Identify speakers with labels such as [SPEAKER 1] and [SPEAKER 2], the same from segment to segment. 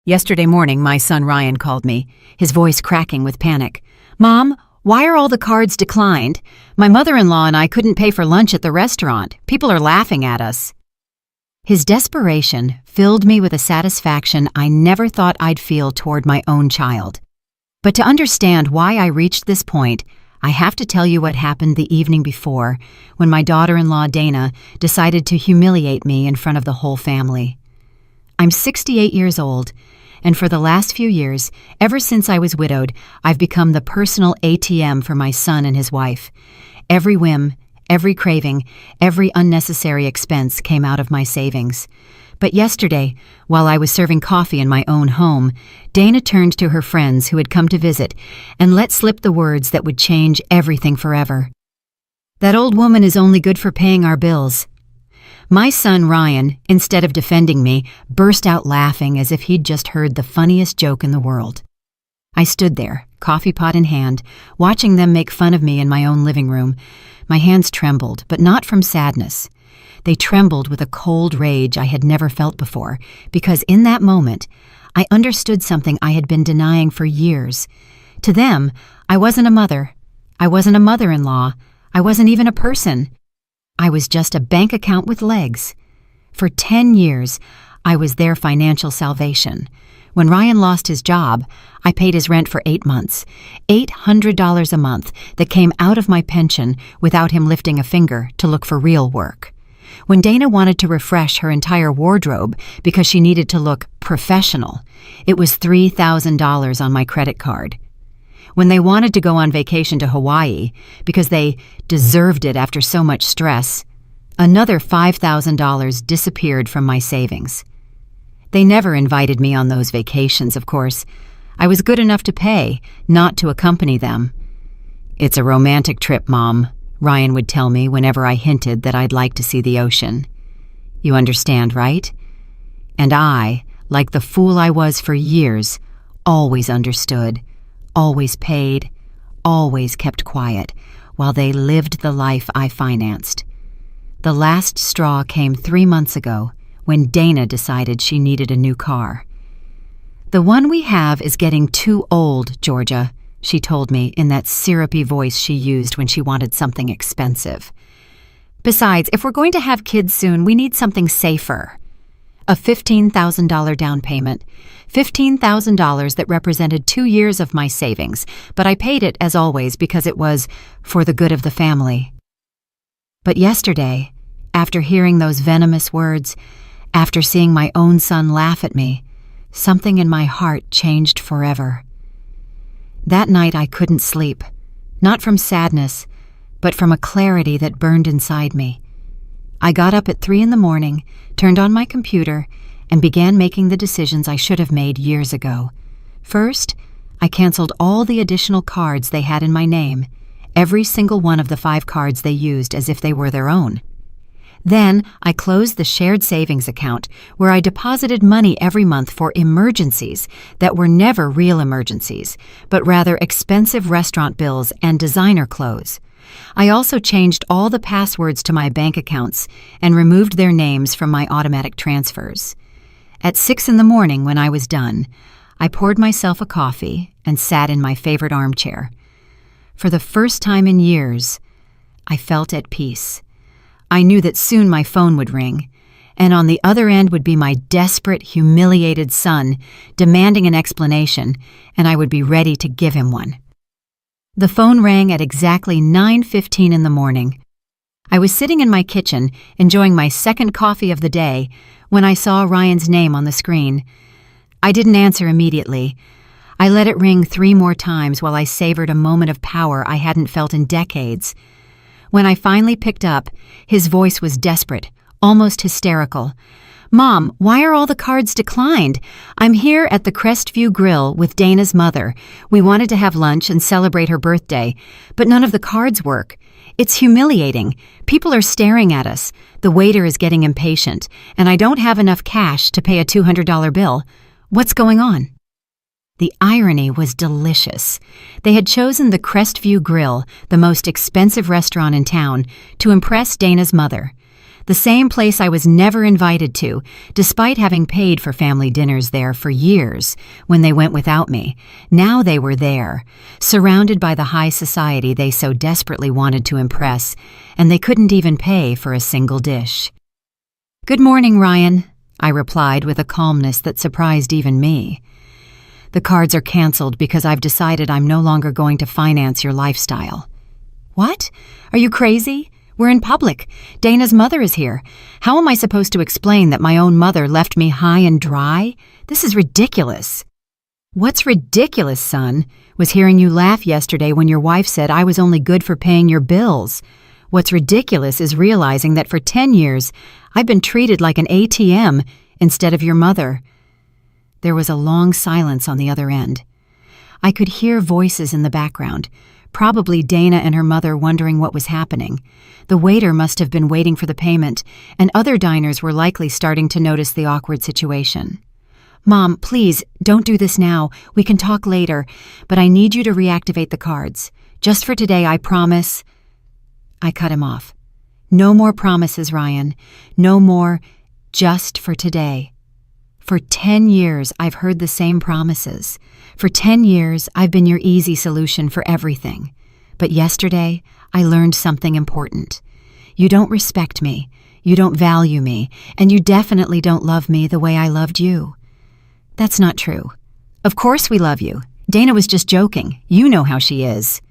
[SPEAKER 1] Yesterday morning, my son Ryan called me, his voice cracking with panic. "Mom, why are all the cards declined? My mother-in-law and I couldn't pay for lunch at the restaurant. People are laughing at us." His desperation filled me with a satisfaction I never thought I'd feel toward my own child. But to understand why I reached this point, I have to tell you what happened the evening before, when my daughter-in-law Dana decided to humiliate me in front of the whole family. I'm 68 years old, and for the last few years, ever since I was widowed, I've become the personal ATM for my son and his wife. Every whim, every craving, every unnecessary expense came out of my savings. But yesterday, while I was serving coffee in my own home, Dana turned to her friends who had come to visit and let slip the words that would change everything forever. "That old woman is only good for paying our bills." My son Ryan, instead of defending me, burst out laughing as if he'd just heard the funniest joke in the world. I stood there, coffee pot in hand, watching them make fun of me in my own living room. My hands trembled, but not from sadness. They trembled with a cold rage I had never felt before, because in that moment, I understood something I had been denying for years. To them, I wasn't a mother. I wasn't a mother-in-law. I wasn't even a person. I was just a bank account with legs. For 10 years, I was their financial salvation. When Ryan lost his job, I paid his rent for 8 months, $800 a month that came out of my pension without him lifting a finger to look for real work. When Dana wanted to refresh her entire wardrobe because she needed to look professional, it was $3,000 on my credit card. When they wanted to go on vacation to Hawaii because they deserved it after so much stress, another $5,000 disappeared from my savings. They never invited me on those vacations, of course. I was good enough to pay, not to accompany them. "It's a romantic trip, Mom," Ryan would tell me whenever I hinted that I'd like to see the ocean. "You understand, right?" And I, like the fool I was for years, always understood. Always paid, always kept quiet, while they lived the life I financed. The last straw came 3 months ago, when Dana decided she needed a new car. "The one we have is getting too old, Georgia," she told me in that syrupy voice she used when she wanted something expensive. "Besides, if we're going to have kids soon, we need something safer." A $15,000 down payment, $15,000 that represented 2 years of my savings, but I paid it, as always, because it was for the good of the family. But yesterday, after hearing those venomous words, after seeing my own son laugh at me, something in my heart changed forever. That night I couldn't sleep, not from sadness, but from a clarity that burned inside me. I got up at 3 in the morning, turned on my computer, and began making the decisions I should have made years ago. First, I canceled all the additional cards they had in my name, every single one of the 5 cards they used as if they were their own. Then, I closed the shared savings account where I deposited money every month for emergencies that were never real emergencies, but rather expensive restaurant bills and designer clothes. I also changed all the passwords to my bank accounts and removed their names from my automatic transfers. At 6 in the morning, when I was done, I poured myself a coffee and sat in my favorite armchair. For the first time in years, I felt at peace. I knew that soon my phone would ring, and on the other end would be my desperate, humiliated son demanding an explanation, and I would be ready to give him one. The phone rang at exactly 9:15 in the morning. I was sitting in my kitchen, enjoying my second coffee of the day, when I saw Ryan's name on the screen. I didn't answer immediately. I let it ring 3 more times while I savored a moment of power I hadn't felt in decades. When I finally picked up, his voice was desperate, almost hysterical. "Mom, why are all the cards declined? I'm here at the Crestview Grill with Dana's mother. We wanted to have lunch and celebrate her birthday, but none of the cards work. It's humiliating. People are staring at us. The waiter is getting impatient, and I don't have enough cash to pay a $200 bill. What's going on?" The irony was delicious. They had chosen the Crestview Grill, the most expensive restaurant in town, to impress Dana's mother. The same place I was never invited to, despite having paid for family dinners there for years when they went without me. Now they were there, surrounded by the high society they so desperately wanted to impress, and they couldn't even pay for a single dish. "Good morning, Ryan," I replied with a calmness that surprised even me. "The cards are canceled because I've decided I'm no longer going to finance your lifestyle." "What? Are you crazy? We're in public. Dana's mother is here. How am I supposed to explain that my own mother left me high and dry? This is ridiculous." "What's ridiculous, son, was hearing you laugh yesterday when your wife said I was only good for paying your bills. What's ridiculous is realizing that for 10 years I've been treated like an ATM instead of your mother." There was a long silence on the other end. I could hear voices in the background, probably Dana and her mother wondering what was happening. The waiter must have been waiting for the payment, and other diners were likely starting to notice the awkward situation. "Mom, please, don't do this now. We can talk later, but I need you to reactivate the cards. Just for today, I promise." I cut him off. "No more promises, Ryan. No more just for today. For 10 years, I've heard the same promises. For 10 years, I've been your easy solution for everything. But yesterday, I learned something important. You don't respect me, you don't value me, and you definitely don't love me the way I loved you." "That's not true. Of course we love you. Dana was just joking. You know how she is."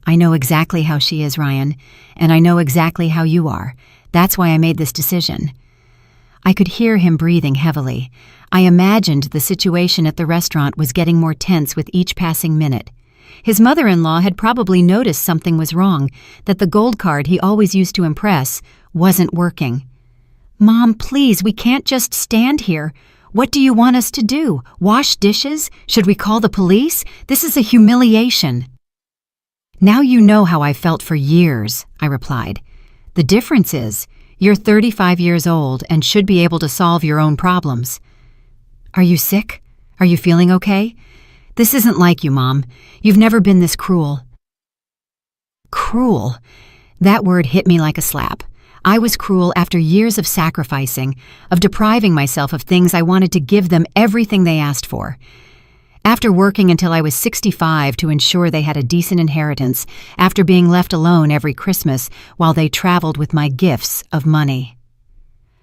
[SPEAKER 1] "I know exactly how she is, Ryan, and I know exactly how you are. That's why I made this decision." I could hear him breathing heavily. I imagined the situation at the restaurant was getting more tense with each passing minute. His mother-in-law had probably noticed something was wrong, that the gold card he always used to impress wasn't working. "Mom, please, we can't just stand here. What do you want us to do? Wash dishes? Should we call the police? This is a humiliation." "Now you know how I felt for years," I replied. "The difference is, you're 35 years old and should be able to solve your own problems." "Are you sick? Are you feeling okay? This isn't like you, Mom. You've never been this cruel." Cruel. That word hit me like a slap. I was cruel after years of sacrificing, of depriving myself of things I wanted to give them everything they asked for. After working until I was 65 to ensure they had a decent inheritance, after being left alone every Christmas while they traveled with my gifts of money.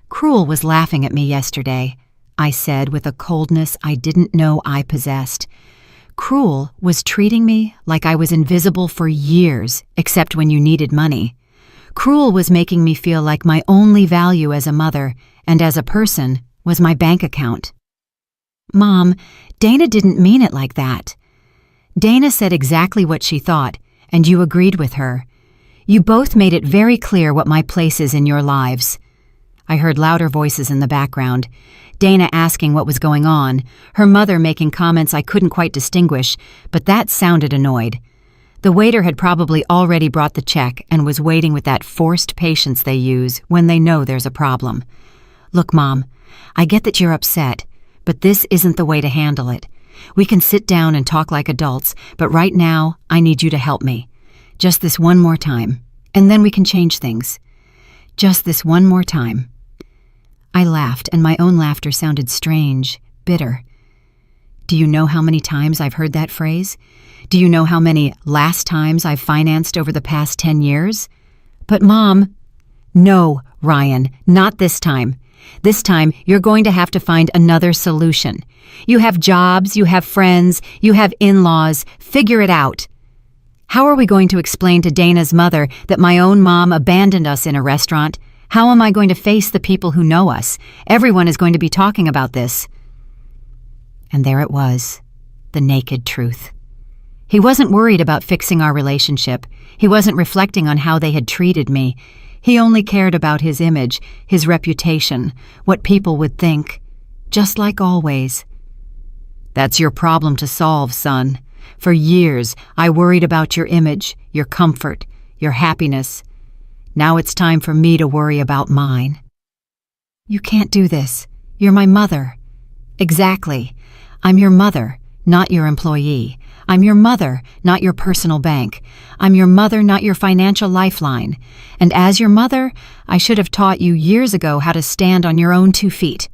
[SPEAKER 1] "Cruel was laughing at me yesterday," I said with a coldness I didn't know I possessed. "Cruel was treating me like I was invisible for years, except when you needed money. Cruel was making me feel like my only value as a mother and as a person was my bank account." "Mom, Dana didn't mean it like that." "Dana said exactly what she thought, and you agreed with her. You both made it very clear what my place is in your lives." I heard louder voices in the background. Dana asking what was going on, her mother making comments I couldn't quite distinguish, but that sounded annoyed. The waiter had probably already brought the check and was waiting with that forced patience they use when they know there's a problem. "Look, Mom, I get that you're upset, but this isn't the way to handle it. We can sit down and talk like adults, but right now, I need you to help me. Just this one more time, and then we can change things. Just this one more time." I laughed, and my own laughter sounded strange, bitter. Do you know how many times I've heard that phrase? Do you know how many last times I've financed over the past 10 years? "But Mom..." "No, Ryan, not this time. This time, you're going to have to find another solution. You have jobs, you have friends, you have in-laws. Figure it out." "How are we going to explain to Dana's mother that my own mom abandoned us in a restaurant? How am I going to face the people who know us? Everyone is going to be talking about this." And there it was, the naked truth. He wasn't worried about fixing our relationship. He wasn't reflecting on how they had treated me. He only cared about his image, his reputation, what people would think. Just like always. "That's your problem to solve, son. For years, I worried about your image, your comfort, your happiness. Now it's time for me to worry about mine." "You can't do this. You're my mother." "Exactly. I'm your mother, not your employee. I'm your mother, not your personal bank. I'm your mother, not your financial lifeline. And as your mother, I should have taught you years ago how to stand on your own 2 feet."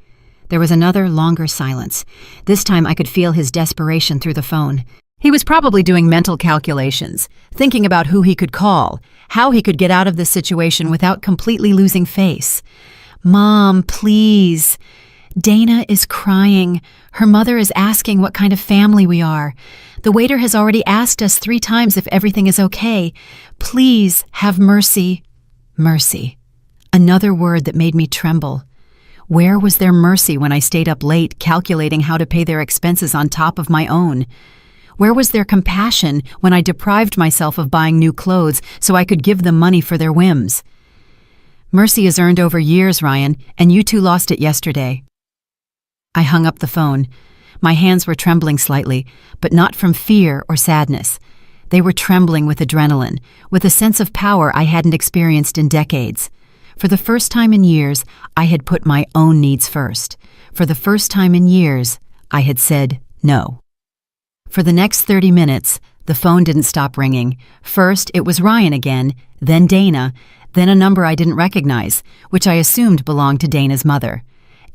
[SPEAKER 1] There was another longer silence. This time I could feel his desperation through the phone. He was probably doing mental calculations, thinking about who he could call, how he could get out of this situation without completely losing face. "Mom, please. Dana is crying. Her mother is asking what kind of family we are. The waiter has already asked us 3 times if everything is okay. Please have mercy." Mercy. Another word that made me tremble. Where was their mercy when I stayed up late calculating how to pay their expenses on top of my own? Where was their compassion when I deprived myself of buying new clothes so I could give them money for their whims? Mercy is earned over years, Ryan, and you two lost it yesterday. I hung up the phone. My hands were trembling slightly, but not from fear or sadness. They were trembling with adrenaline, with a sense of power I hadn't experienced in decades. For the first time in years, I had put my own needs first. For the first time in years, I had said no. For the next 30 minutes, the phone didn't stop ringing. First, it was Ryan again, then Dana, then a number I didn't recognize, which I assumed belonged to Dana's mother.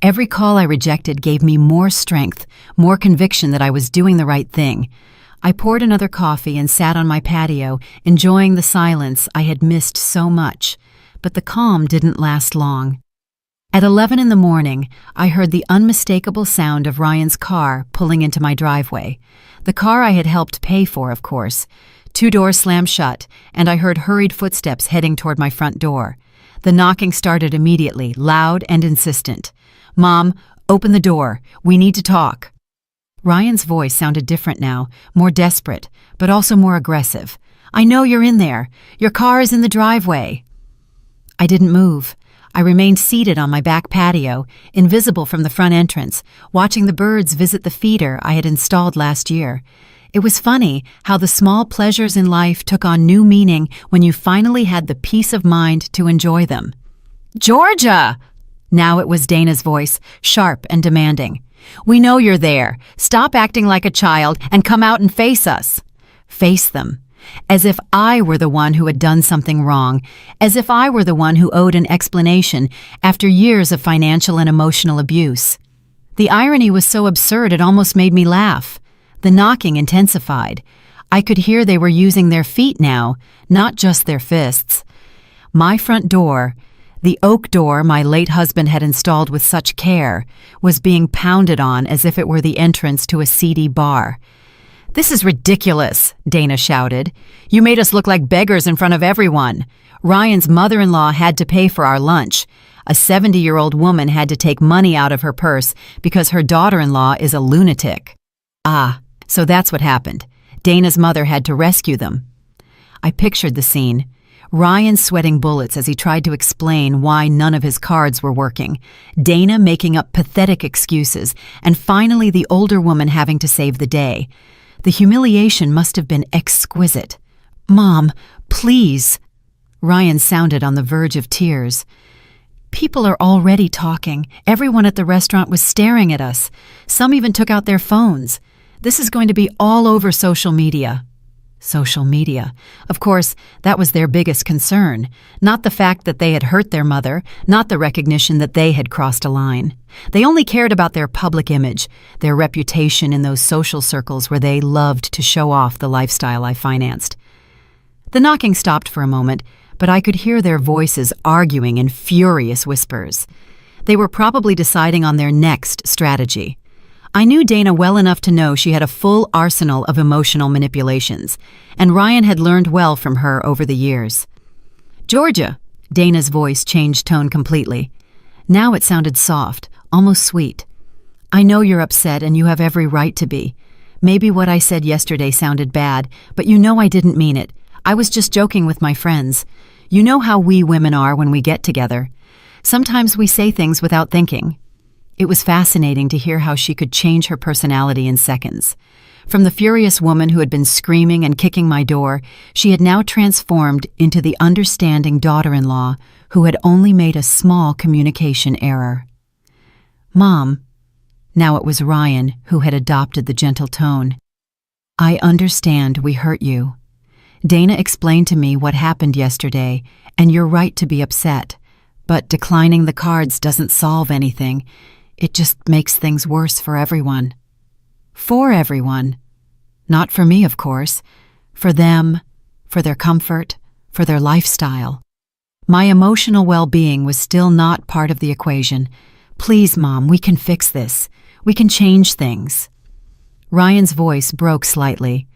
[SPEAKER 1] Every call I rejected gave me more strength, more conviction that I was doing the right thing. I poured another coffee and sat on my patio, enjoying the silence I had missed so much. But the calm didn't last long. At 11 in the morning, I heard the unmistakable sound of Ryan's car pulling into my driveway. The car I had helped pay for, of course. 2 doors slammed shut, and I heard hurried footsteps heading toward my front door. The knocking started immediately, loud and insistent. "Mom, open the door. We need to talk." Ryan's voice sounded different now, more desperate, but also more aggressive. "I know you're in there. Your car is in the driveway." I didn't move. I remained seated on my back patio, invisible from the front entrance, watching the birds visit the feeder I had installed last year. It was funny how the small pleasures in life took on new meaning when you finally had the peace of mind to enjoy them. "Georgia!" Now it was Dana's voice, sharp and demanding. "We know you're there. Stop acting like a child and come out and face us." Face them. As if I were the one who had done something wrong, as if I were the one who owed an explanation after years of financial and emotional abuse. The irony was so absurd it almost made me laugh. The knocking intensified. I could hear they were using their feet now, not just their fists. My front door, the oak door my late husband had installed with such care, was being pounded on as if it were the entrance to a seedy bar. "This is ridiculous," Dana shouted. "You made us look like beggars in front of everyone. Ryan's mother-in-law had to pay for our lunch. A 70-year-old woman had to take money out of her purse because her daughter-in-law is a lunatic." Ah, so that's what happened. Dana's mother had to rescue them. I pictured the scene. Ryan sweating bullets as he tried to explain why none of his cards were working, Dana making up pathetic excuses, and finally the older woman having to save the day. The humiliation must have been exquisite. "Mom, please." Ryan sounded on the verge of tears. "People are already talking. Everyone at the restaurant was staring at us. Some even took out their phones. This is going to be all over social media." Social media. Of course, that was their biggest concern. Not the fact that they had hurt their mother, not the recognition that they had crossed a line. They only cared about their public image, their reputation in those social circles where they loved to show off the lifestyle I financed. The knocking stopped for a moment, but I could hear their voices arguing in furious whispers. They were probably deciding on their next strategy. I knew Dana well enough to know she had a full arsenal of emotional manipulations, and Ryan had learned well from her over the years. "Georgia," Dana's voice changed tone completely. Now it sounded soft, almost sweet. "I know you're upset and you have every right to be. Maybe what I said yesterday sounded bad, but you know I didn't mean it. I was just joking with my friends. You know how we women are when we get together. Sometimes we say things without thinking." It was fascinating to hear how she could change her personality in seconds. From the furious woman who had been screaming and kicking my door, she had now transformed into the understanding daughter-in-law who had only made a small communication error. "Mom," now it was Ryan who had adopted the gentle tone, I understand we hurt you. Dana explained to me what happened yesterday, and you're right to be upset. But declining the cards doesn't solve anything. It just makes things worse for everyone. For everyone. Not for me, of course. For them, for their comfort, for their lifestyle. My emotional well-being was still not part of the equation. Please, Mom, we can fix this. We can change things. Ryan's voice broke slightly.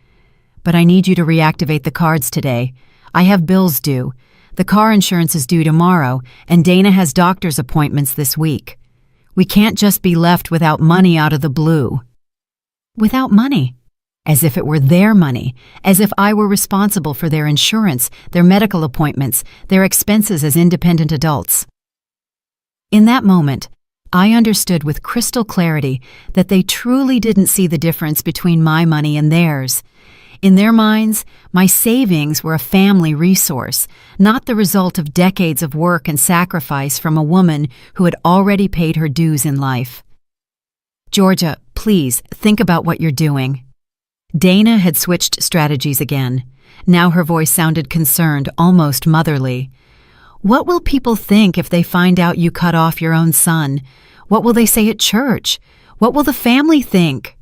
[SPEAKER 1] But I need you to reactivate the cards today. I have bills due. The car insurance is due tomorrow, and Dana has doctor's appointments this week. We can't just be left without money out of the blue. Without money? As if it were their money, as if I were responsible for their insurance, their medical appointments, their expenses as independent adults. In that moment, I understood with crystal clarity that they truly didn't see the difference between my money and theirs. In their minds, my savings were a family resource, not the result of decades of work and sacrifice from a woman who had already paid her dues in life. Georgia, please think about what you're doing. Dana had switched strategies again. Now her voice sounded concerned, almost motherly. What will people think if they find out you cut off your own son? What will they say at church? What will the family think?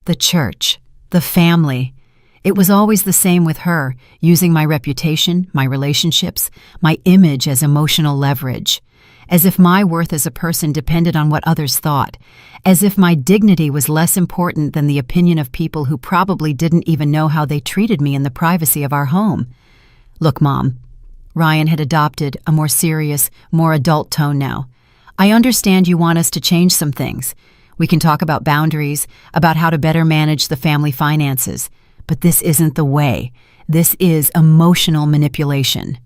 [SPEAKER 1] The church, the family. It was always the same with her, using my reputation, my relationships, my image as emotional leverage. As if my worth as a person depended on what others thought. As if my dignity was less important than the opinion of people who probably didn't even know how they treated me in the privacy of our home. Look, Mom. Ryan had adopted a more serious, more adult tone now. I understand you want us to change some things. We can talk about boundaries, about how to better manage the family finances. But this isn't the way. This is emotional manipulation.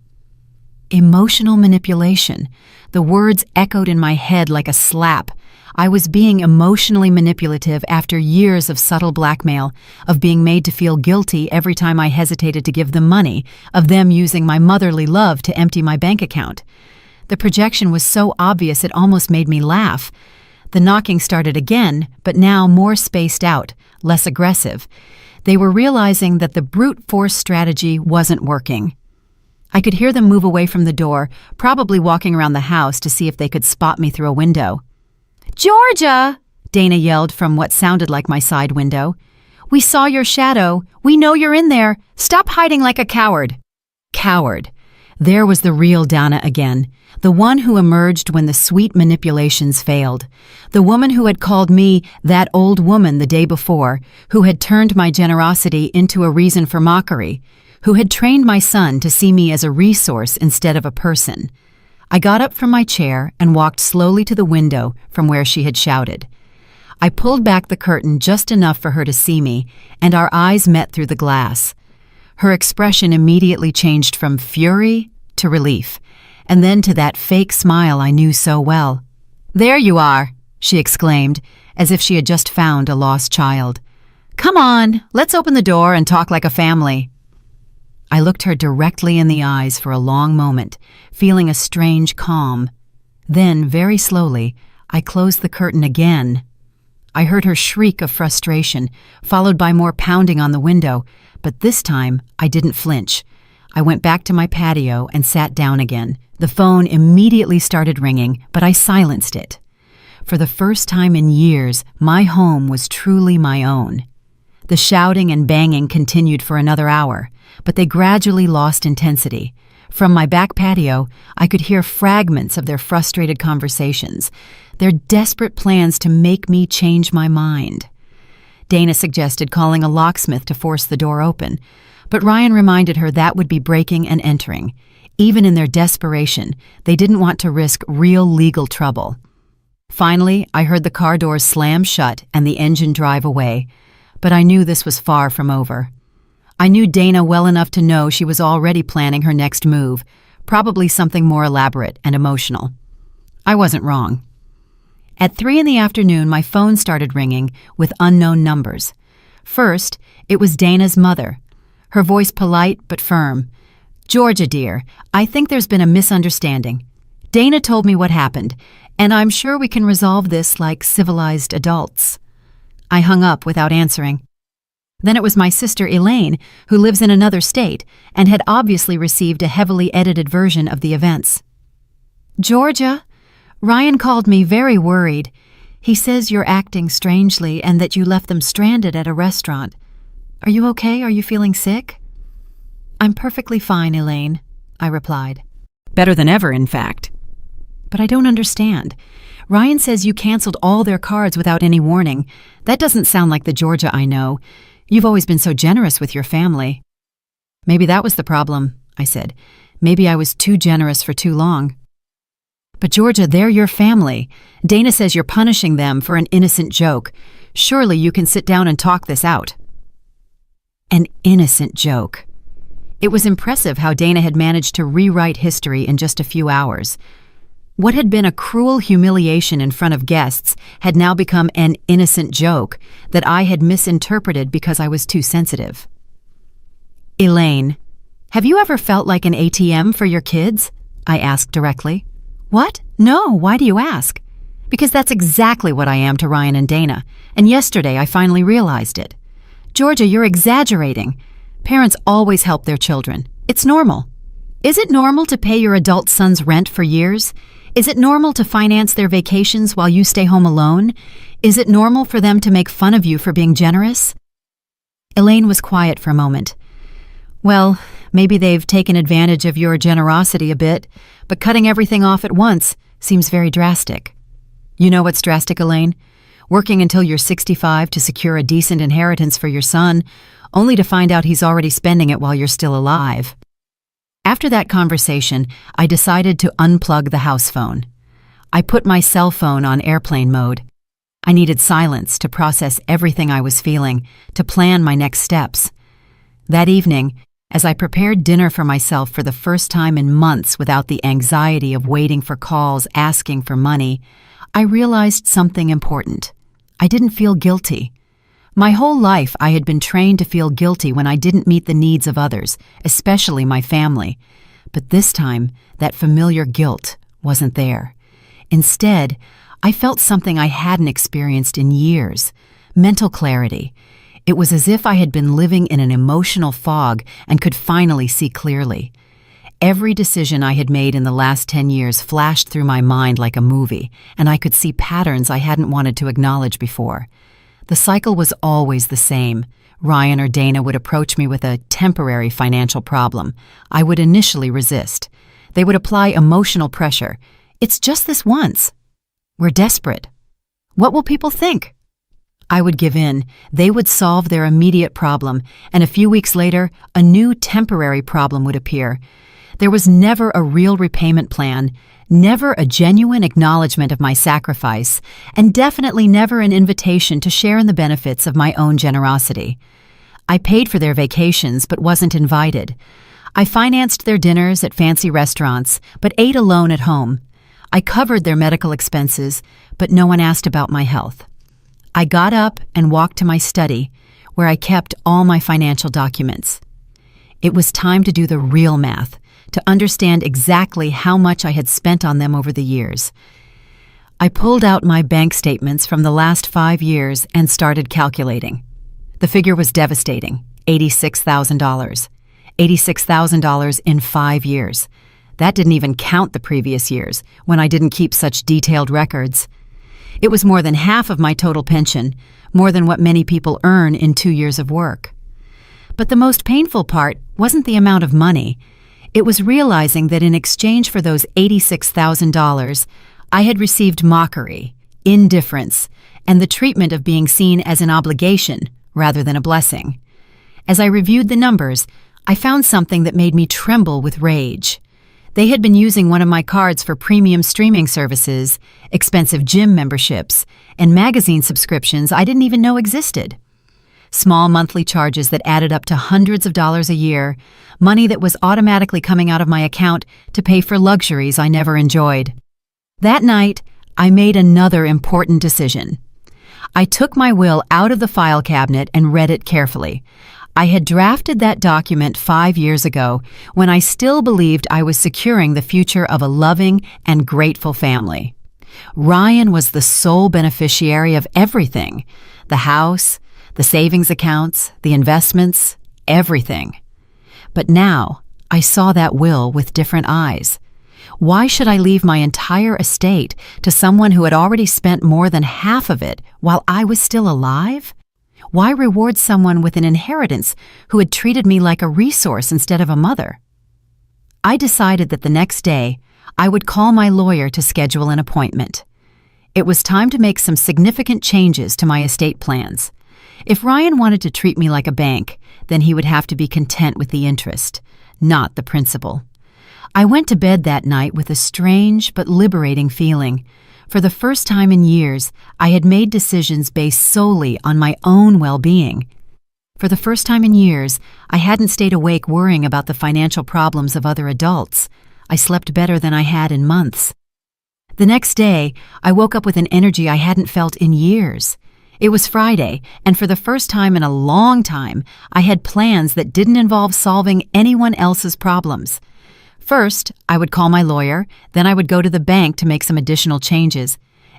[SPEAKER 1] Emotional manipulation. The words echoed in my head like a slap. I was being emotionally manipulative after years of subtle blackmail, of being made to feel guilty every time I hesitated to give them money, of them using my motherly love to empty my bank account. The projection was so obvious it almost made me laugh. The knocking started again, but now more spaced out, less aggressive. They were realizing that the brute force strategy wasn't working. I could hear them move away from the door, probably walking around the house to see if they could spot me through a window. "Georgia!" Dana yelled from what sounded like my side window. "We saw your shadow. We know you're in there. Stop hiding like a coward." Coward. There was the real Dana again, the one who emerged when the sweet manipulations failed, the woman who had called me that old woman the day before, who had turned my generosity into a reason for mockery, who had trained my son to see me as a resource instead of a person. I got up from my chair and walked slowly to the window from where she had shouted. I pulled back the curtain just enough for her to see me, and our eyes met through the glass. Her expression immediately changed from fury to relief, and then to that fake smile I knew so well. "There you are," she exclaimed, as if she had just found a lost child. "Come on, let's open the door and talk like a family." I looked her directly in the eyes for a long moment, feeling a strange calm. Then, very slowly, I closed the curtain again. I heard her shriek of frustration, followed by more pounding on the window, but this time I didn't flinch. I went back to my patio and sat down again. The phone immediately started ringing, but I silenced it. For the first time in years, my home was truly my own. The shouting and banging continued for another hour, but they gradually lost intensity. From my back patio, I could hear fragments of their frustrated conversations, their desperate plans to make me change my mind. Dana suggested calling a locksmith to force the door open, but Ryan reminded her that would be breaking and entering. Even in their desperation, they didn't want to risk real legal trouble. Finally, I heard the car doors slam shut and the engine drive away, but I knew this was far from over. I knew Dana well enough to know she was already planning her next move, probably something more elaborate and emotional. I wasn't wrong. At 3 in the afternoon, my phone started ringing with unknown numbers. First, it was Dana's mother, her voice polite but firm. "Georgia, dear, I think there's been a misunderstanding. Dana told me what happened, and I'm sure we can resolve this like civilized adults." I hung up without answering. Then it was my sister Elaine, who lives in another state and had obviously received a heavily edited version of the events. "Georgia, Ryan called me very worried. He says you're acting strangely and that you left them stranded at a restaurant. Are you okay? Are you feeling sick?" "I'm perfectly fine, Elaine," I replied. "Better than ever, in fact." "But I don't understand. Ryan says you canceled all their cards without any warning. That doesn't sound like the Georgia I know. You've always been so generous with your family." "Maybe that was the problem," I said. "Maybe I was too generous for too long." "But Georgia, they're your family. Dana says you're punishing them for an innocent joke. Surely you can sit down and talk this out." An innocent joke. It was impressive how Dana had managed to rewrite history in just a few hours. What had been a cruel humiliation in front of guests had now become an innocent joke that I had misinterpreted because I was too sensitive. "Elaine, have you ever felt like an ATM for your kids?" I asked directly. "What? No, why do you ask?" "Because that's exactly what I am to Ryan and Dana, and yesterday I finally realized it." "Georgia, you're exaggerating. Parents always help their children. It's normal. Is it normal to pay your adult son's rent for years? Is it normal to finance their vacations while you stay home alone? Is it normal for them to make fun of you for being generous?" Elaine was quiet for a moment. "Well, maybe they've taken advantage of your generosity a bit, but cutting everything off at once seems very drastic." "You know what's drastic, Elaine? Working until you're 65 to secure a decent inheritance for your son, only to find out he's already spending it while you're still alive." After that conversation, I decided to unplug the house phone. I put my cell phone on airplane mode. I needed silence to process everything I was feeling, to plan my next steps. That evening, as I prepared dinner for myself for the first time in months without the anxiety of waiting for calls asking for money, I realized something important. I didn't feel guilty. My whole life I had been trained to feel guilty when I didn't meet the needs of others, especially my family. But this time, that familiar guilt wasn't there. Instead, I felt something I hadn't experienced in years: mental clarity. It was as if I had been living in an emotional fog and could finally see clearly. Every decision I had made in the last 10 years flashed through my mind like a movie, and I could see patterns I hadn't wanted to acknowledge before. The cycle was always the same. Ryan or Dana would approach me with a temporary financial problem. I would initially resist. They would apply emotional pressure. "It's just this once. We're desperate. What will people think?" I would give in. They would solve their immediate problem, and a few weeks later, a new temporary problem would appear. There was never a real repayment plan, never a genuine acknowledgement of my sacrifice, and definitely never an invitation to share in the benefits of my own generosity. I paid for their vacations but wasn't invited. I financed their dinners at fancy restaurants but ate alone at home. I covered their medical expenses, but no one asked about my health. I got up and walked to my study, where I kept all my financial documents. It was time to do the real math, to understand exactly how much I had spent on them over the years. I pulled out my bank statements from the last 5 years and started calculating. The figure was devastating: $86,000. $86,000 in 5 years. That didn't even count the previous years, when I didn't keep such detailed records. It was more than half of my total pension, more than what many people earn in 2 years of work. But the most painful part wasn't the amount of money. It was realizing that in exchange for those $86,000, I had received mockery, indifference, and the treatment of being seen as an obligation rather than a blessing. As I reviewed the numbers, I found something that made me tremble with rage. They had been using one of my cards for premium streaming services, expensive gym memberships, and magazine subscriptions I didn't even know existed. Small monthly charges that added up to hundreds of dollars a year, money that was automatically coming out of my account to pay for luxuries I never enjoyed. That night, I made another important decision. I took my will out of the file cabinet and read it carefully. I had drafted that document 5 years ago when I still believed I was securing the future of a loving and grateful family. Ryan was the sole beneficiary of everything: the house, the savings accounts, the investments, everything. But now, I saw that will with different eyes. Why should I leave my entire estate to someone who had already spent more than half of it while I was still alive? Why reward someone with an inheritance who had treated me like a resource instead of a mother? I decided that the next day, I would call my lawyer to schedule an appointment. It was time to make some significant changes to my estate plans. If Ryan wanted to treat me like a bank, then he would have to be content with the interest, not the principal. I went to bed that night with a strange but liberating feeling. For the first time in years, I had made decisions based solely on my own well-being. For the first time in years, I hadn't stayed awake worrying about the financial problems of other adults. I slept better than I had in months. The next day, I woke up with an energy I hadn't felt in years. It was Friday, and for the first time in a long time, I had plans that didn't involve solving anyone else's problems. First, I would call my lawyer, then I would go to the bank to make some additional changes.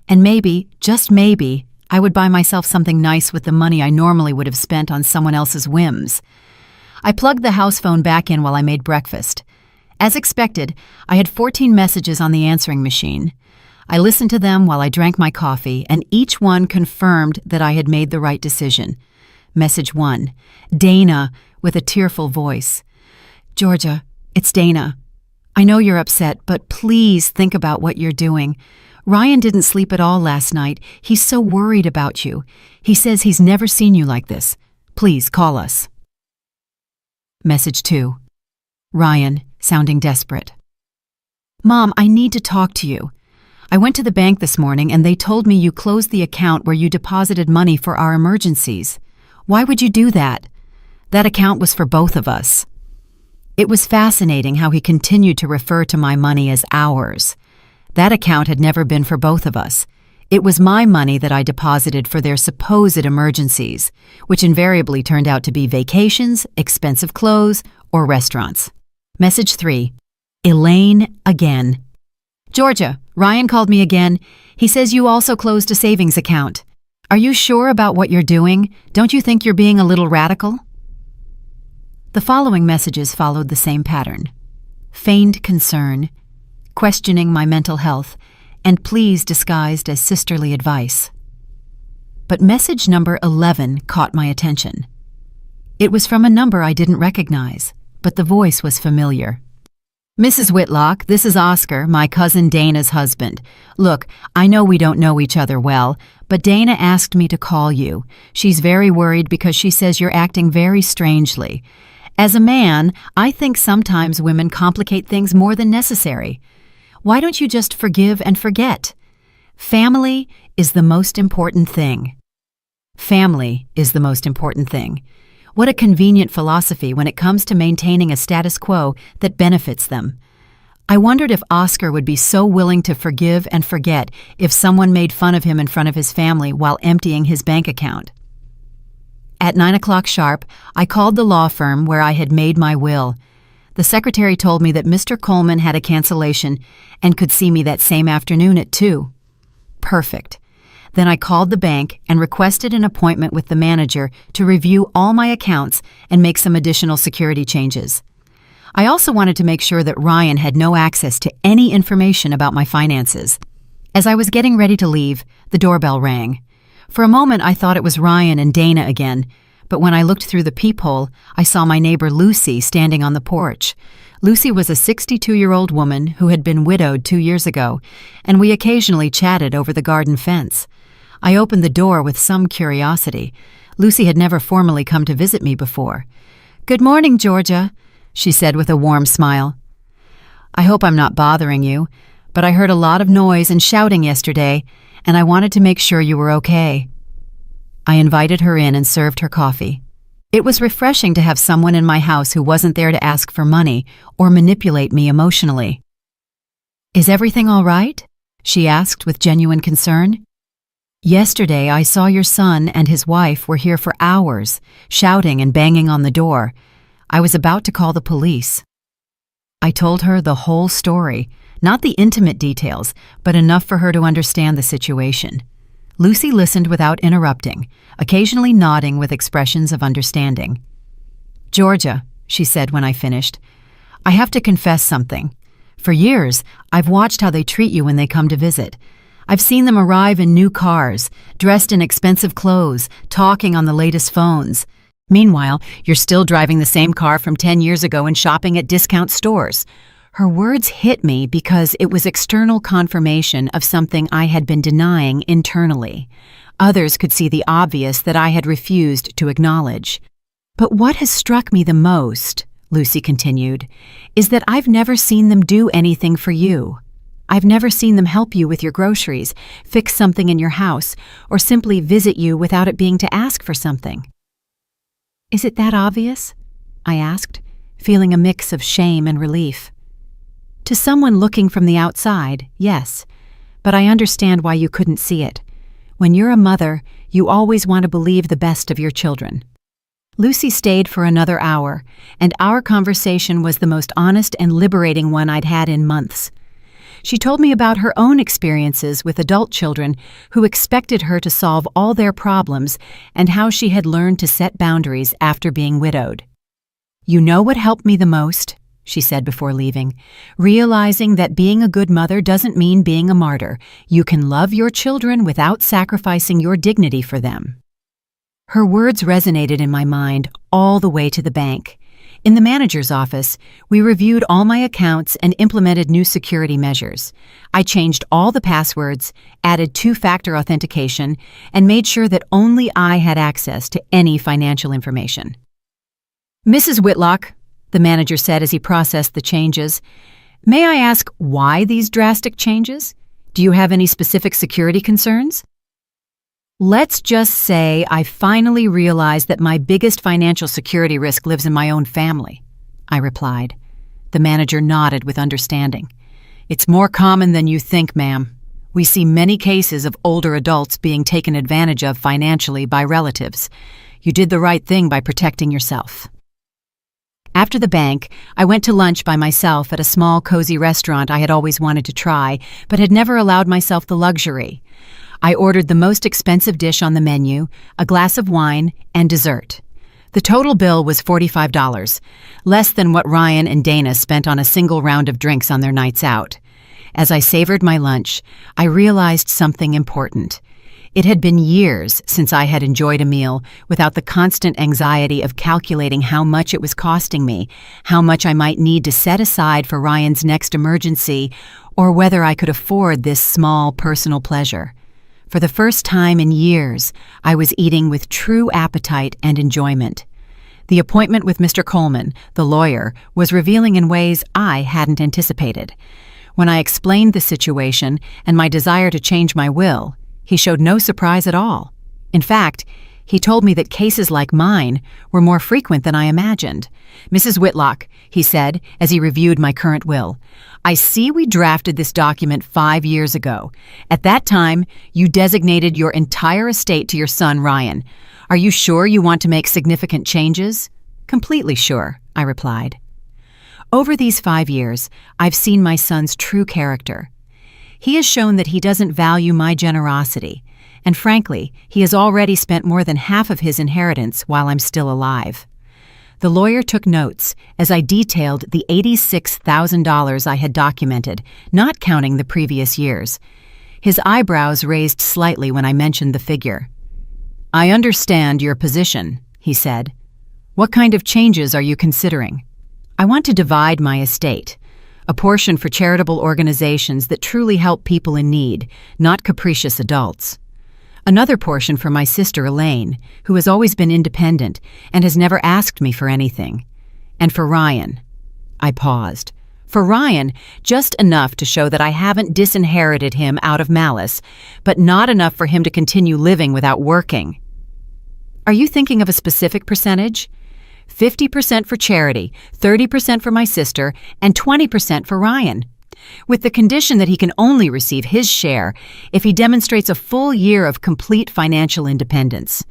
[SPEAKER 1] And maybe, just maybe, I would buy myself something nice with the money I normally would have spent on someone else's whims. I plugged the house phone back in while I made breakfast. As expected, I had 14 messages on the answering machine. I listened to them while I drank my coffee, and each one confirmed that I had made the right decision. Message 1. Dana, with a tearful voice. Georgia, it's Dana. I know you're upset, but please think about what you're doing. Ryan didn't sleep at all last night. He's so worried about you. He says he's never seen you like this. Please call us. Message 2. Ryan, sounding desperate. Mom, I need to talk to you. I went to the bank this morning and they told me you closed the account where you deposited money for our emergencies. Why would you do that? That account was for both of us. It was fascinating how he continued to refer to my money as ours. That account had never been for both of us. It was my money that I deposited for their supposed emergencies, which invariably turned out to be vacations, expensive clothes, or restaurants. Message 3. Elaine again. Georgia, Ryan called me again. He says you also closed a savings account. Are you sure about what you're doing? Don't you think you're being a little radical? The following messages followed the same pattern. Feigned concern, questioning my mental health, and pleas disguised as sisterly advice. But message number 11 caught my attention. It was from a number I didn't recognize, but the voice was familiar. Mrs. Whitlock, this is Oscar, my cousin Dana's husband. Look, I know we don't know each other well, but Dana asked me to call you. She's very worried because she says you're acting very strangely. As a man, I think sometimes women complicate things more than necessary. Why don't you just forgive and forget? Family is the most important thing. Family is the most important thing. What a convenient philosophy when it comes to maintaining a status quo that benefits them. I wondered if Oscar would be so willing to forgive and forget if someone made fun of him in front of his family while emptying his bank account. At 9 o'clock sharp, I called the law firm where I had made my will. The secretary told me that Mr. Coleman had a cancellation and could see me that same afternoon at 2. Perfect. Then I called the bank and requested an appointment with the manager to review all my accounts and make some additional security changes. I also wanted to make sure that Ryan had no access to any information about my finances. As I was getting ready to leave, the doorbell rang. For a moment, I thought it was Ryan and Dana again, but when I looked through the peephole, I saw my neighbor Lucy standing on the porch. Lucy was a 62-year-old woman who had been widowed 2 years ago, and we occasionally chatted over the garden fence. I opened the door with some curiosity. Lucy had never formally come to visit me before. "Good morning, Georgia," she said with a warm smile. "I hope I'm not bothering you, but I heard a lot of noise and shouting yesterday, and I wanted to make sure you were okay." I invited her in and served her coffee. It was refreshing to have someone in my house who wasn't there to ask for money or manipulate me emotionally. "Is everything all right?" she asked with genuine concern. "Yesterday I saw your son and his wife were here for hours, shouting and banging on the door. I was about to call the police." I told her the whole story, not the intimate details, but enough for her to understand the situation. Lucy listened without interrupting, occasionally nodding with expressions of understanding. "Georgia," she said when I finished, "I have to confess something. For years, I've watched how they treat you when they come to visit. I've seen them arrive in new cars, dressed in expensive clothes, talking on the latest phones. Meanwhile, you're still driving the same car from 10 years ago and shopping at discount stores." Her words hit me because it was external confirmation of something I had been denying internally. Others could see the obvious that I had refused to acknowledge. "But what has struck me the most," Lucy continued, "is that I've never seen them do anything for you. I've never seen them help you with your groceries, fix something in your house, or simply visit you without it being to ask for something." "Is it that obvious?" I asked, feeling a mix of shame and relief. "To someone looking from the outside, yes, but I understand why you couldn't see it. When you're a mother, you always want to believe the best of your children." Lucy stayed for another hour, and our conversation was the most honest and liberating one I'd had in months. She told me about her own experiences with adult children who expected her to solve all their problems and how she had learned to set boundaries after being widowed. "You know what helped me the most?" she said before leaving, "realizing that being a good mother doesn't mean being a martyr. You can love your children without sacrificing your dignity for them." Her words resonated in my mind all the way to the bank. In the manager's office, we reviewed all my accounts and implemented new security measures. I changed all the passwords, added two-factor authentication, and made sure that only I had access to any financial information. "Mrs. Whitlock," the manager said as he processed the changes, "may I ask why these drastic changes? Do you have any specific security concerns?" "Let's just say I finally realized that my biggest financial security risk lives in my own family," I replied. The manager nodded with understanding. "It's more common than you think, ma'am. We see many cases of older adults being taken advantage of financially by relatives. You did the right thing by protecting yourself." After the bank, I went to lunch by myself at a small, cozy restaurant I had always wanted to try, but had never allowed myself the luxury. I ordered the most expensive dish on the menu, a glass of wine, and dessert. The total bill was $45, less than what Ryan and Dana spent on a single round of drinks on their nights out. As I savored my lunch, I realized something important. It had been years since I had enjoyed a meal without the constant anxiety of calculating how much it was costing me, how much I might need to set aside for Ryan's next emergency, or whether I could afford this small personal pleasure. For the first time in years, I was eating with true appetite and enjoyment. The appointment with Mr. Coleman, the lawyer, was revealing in ways I hadn't anticipated. When I explained the situation and my desire to change my will, he showed no surprise at all. In fact, he told me that cases like mine were more frequent than I imagined. "Mrs. Whitlock," he said as he reviewed my current will, "I see we drafted this document 5 years ago. At that time, you designated your entire estate to your son, Ryan. Are you sure you want to make significant changes?" "Completely sure," I replied. Over these 5 years, I've seen my son's true character. He has shown that he doesn't value my generosity, and frankly, he has already spent more than half of his inheritance while I'm still alive. The lawyer took notes as I detailed the $86,000 I had documented, not counting the previous years. His eyebrows raised slightly when I mentioned the figure. "I understand your position," he said. "What kind of changes are you considering?" "I want to divide my estate. A portion for charitable organizations that truly help people in need, not capricious adults. Another portion for my sister Elaine, who has always been independent and has never asked me for anything. And for Ryan." I paused. "For Ryan, just enough to show that I haven't disinherited him out of malice, but not enough for him to continue living without working." "Are you thinking of a specific percentage?" 50% for charity, 30% for my sister, and 20% for Ryan, with the condition that he can only receive his share if he demonstrates a full year of complete financial independence.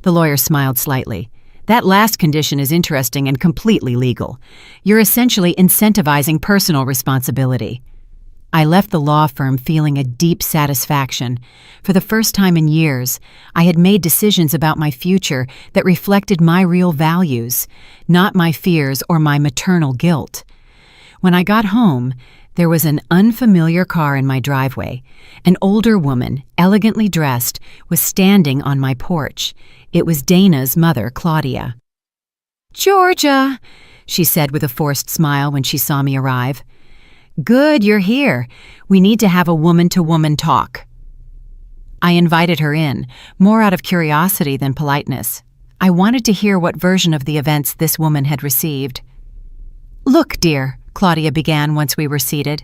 [SPEAKER 1] The lawyer smiled slightly. "That last condition is interesting and completely legal. You're essentially incentivizing personal responsibility." I left the law firm feeling a deep satisfaction. For the first time in years, I had made decisions about my future that reflected my real values, not my fears or my maternal guilt. When I got home, there was an unfamiliar car in my driveway. An older woman, elegantly dressed, was standing on my porch. It was Dana's mother, Claudia. "Georgia," she said with a forced smile when she saw me arrive. "Good, you're here. We need to have a woman-to-woman talk." I invited her in, more out of curiosity than politeness. I wanted to hear what version of the events this woman had received. "Look, dear," Claudia began once we were seated.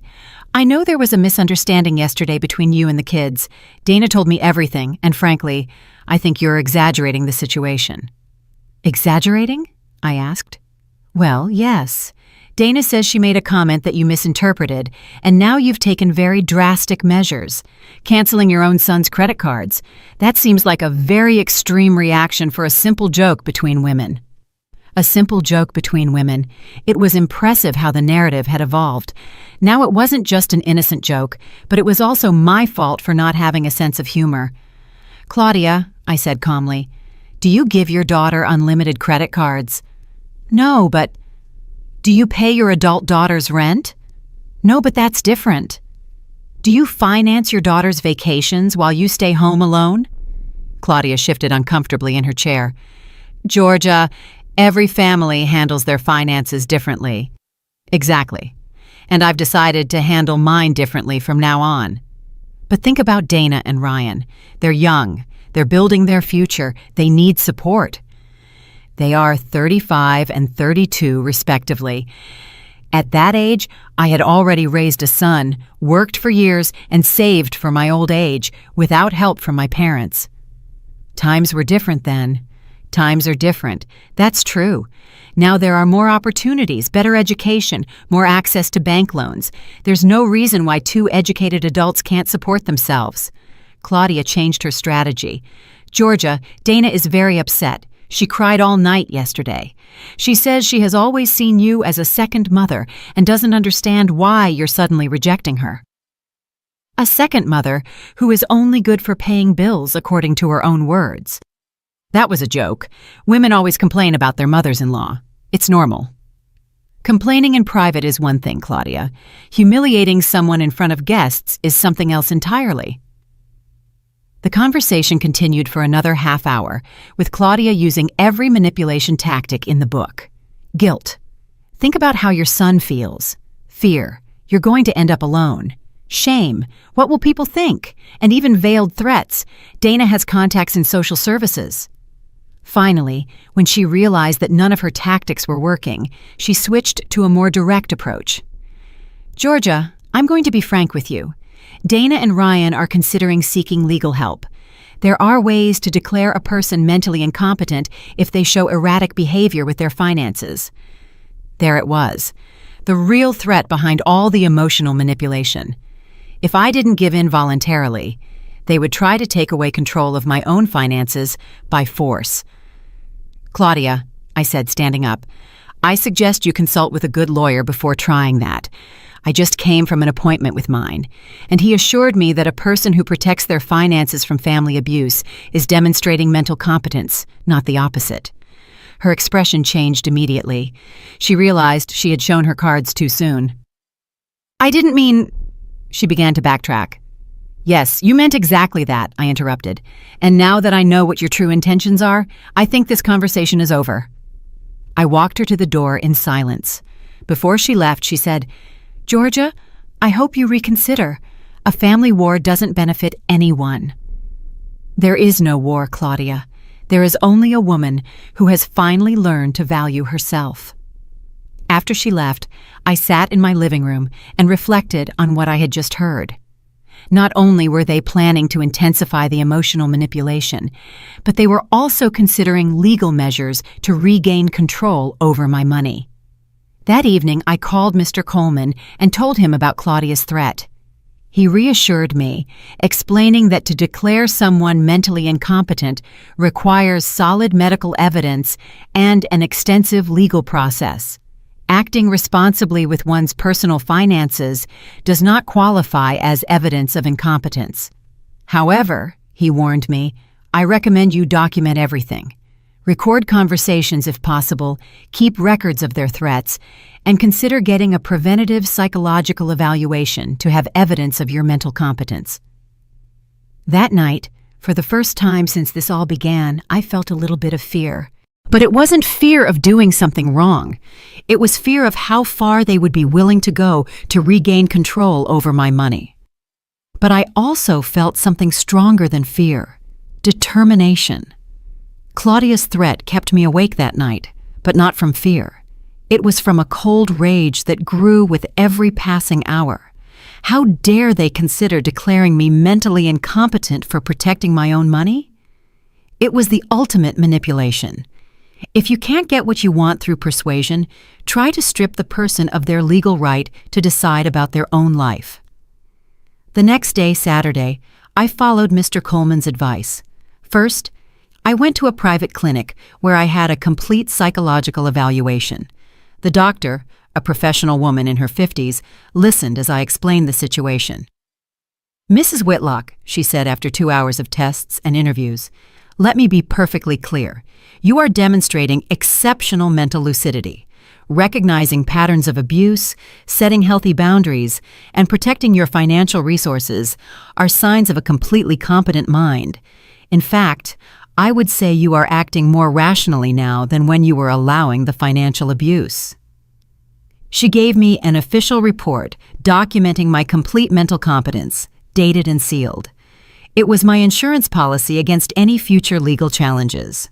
[SPEAKER 1] "I know there was a misunderstanding yesterday between you and the kids. Dana told me everything, and frankly, I think you're exaggerating the situation." "Exaggerating?" I asked. "Well, yes. Dana says she made a comment that you misinterpreted, and now you've taken very drastic measures. Canceling your own son's credit cards. That seems like a very extreme reaction for a simple joke between women." A simple joke between women. It was impressive how the narrative had evolved. Now it wasn't just an innocent joke, but it was also my fault for not having a sense of humor. "Claudia," I said calmly, "do you give your daughter unlimited credit cards?" "No, but..." "Do you pay your adult daughter's rent?" "No, but that's different." "Do you finance your daughter's vacations while you stay home alone?" Claudia shifted uncomfortably in her chair. "Georgia, every family handles their finances differently." "Exactly. And I've decided to handle mine differently from now on." "But think about Dana and Ryan. They're young. They're building their future. They need support." "They are 35 and 32, respectively. At that age, I had already raised a son, worked for years, and saved for my old age, without help from my parents." "Times were different then." "Times are different. That's true. Now there are more opportunities, better education, more access to bank loans. There's no reason why two educated adults can't support themselves." Claudia changed her strategy. "Georgia, Dana is very upset. She cried all night yesterday. She says she has always seen you as a second mother and doesn't understand why you're suddenly rejecting her." "A second mother who is only good for paying bills, according to her own words." "That was a joke. Women always complain about their mothers-in-law. It's normal." "Complaining in private is one thing, Claudia. Humiliating someone in front of guests is something else entirely." The conversation continued for another half hour, with Claudia using every manipulation tactic in the book. Guilt. Think about how your son feels. Fear. You're going to end up alone. Shame. What will people think? And even veiled threats. Dana has contacts in social services. Finally, when she realized that none of her tactics were working, she switched to a more direct approach. "Georgia, I'm going to be frank with you. Dana and Ryan are considering seeking legal help. There are ways to declare a person mentally incompetent if they show erratic behavior with their finances." There it was. The real threat behind all the emotional manipulation. If I didn't give in voluntarily, they would try to take away control of my own finances by force. "Claudia," I said, standing up, "I suggest you consult with a good lawyer before trying that. I just came from an appointment with mine, and he assured me that a person who protects their finances from family abuse is demonstrating mental competence, not the opposite." Her expression changed immediately. She realized she had shown her cards too soon. "I didn't mean..." She began to backtrack. "Yes, you meant exactly that," I interrupted. "And now that I know what your true intentions are, I think this conversation is over." I walked her to the door in silence. Before she left, she said, "Georgia, I hope you reconsider. A family war doesn't benefit anyone." There is no war, Claudia. There is only a woman who has finally learned to value herself. After she left, I sat in my living room and reflected on what I had just heard. Not only were they planning to intensify the emotional manipulation, but they were also considering legal measures to regain control over my money. That evening, I called Mr. Coleman and told him about Claudia's threat. He reassured me, explaining that to declare someone mentally incompetent requires solid medical evidence and an extensive legal process. Acting responsibly with one's personal finances does not qualify as evidence of incompetence. However, he warned me, I recommend you document everything. Record conversations if possible, keep records of their threats, and consider getting a preventative psychological evaluation to have evidence of your mental competence. That night, for the first time since this all began, I felt a little bit of fear. But it wasn't fear of doing something wrong. It was fear of how far they would be willing to go to regain control over my money. But I also felt something stronger than fear: determination. Claudia's threat kept me awake that night, but not from fear. It was from a cold rage that grew with every passing hour. How dare they consider declaring me mentally incompetent for protecting my own money? It was the ultimate manipulation. If you can't get what you want through persuasion, try to strip the person of their legal right to decide about their own life. The next day, Saturday, I followed Mr. Coleman's advice. First, I went to a private clinic where I had a complete psychological evaluation. The doctor, a professional woman in her 50s, listened as I explained the situation. "Mrs. Whitlock," she said after 2 hours of tests and interviews, "let me be perfectly clear. You are demonstrating exceptional mental lucidity. Recognizing patterns of abuse, setting healthy boundaries, and protecting your financial resources are signs of a completely competent mind. In fact, I would say you are acting more rationally now than when you were allowing the financial abuse." She gave me an official report documenting my complete mental competence, dated and sealed. It was my insurance policy against any future legal challenges.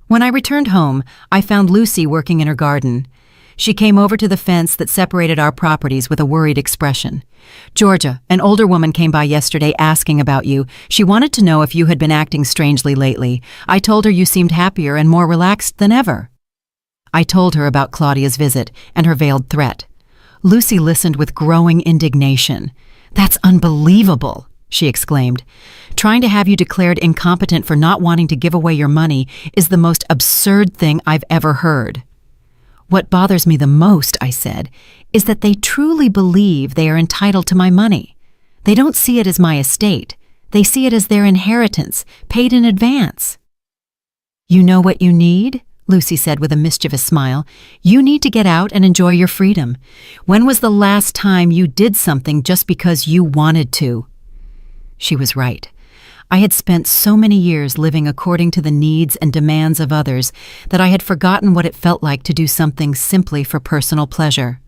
[SPEAKER 1] When I returned home, I found Lucy working in her garden. She came over to the fence that separated our properties with a worried expression. "Georgia, an older woman came by yesterday asking about you. She wanted to know if you had been acting strangely lately. I told her you seemed happier and more relaxed than ever." I told her about Claudia's visit and her veiled threat. Lucy listened with growing indignation. "That's unbelievable," she exclaimed. "Trying to have you declared incompetent for not wanting to give away your money is the most absurd thing I've ever heard." "What bothers me the most," I said, "is that they truly believe they are entitled to my money. They don't see it as my estate. They see it as their inheritance, paid in advance." "You know what you need?" Lucy said with a mischievous smile. "You need to get out and enjoy your freedom. When was the last time you did something just because you wanted to?" She was right. I had spent so many years living according to the needs and demands of others that I had forgotten what it felt like to do something simply for personal pleasure.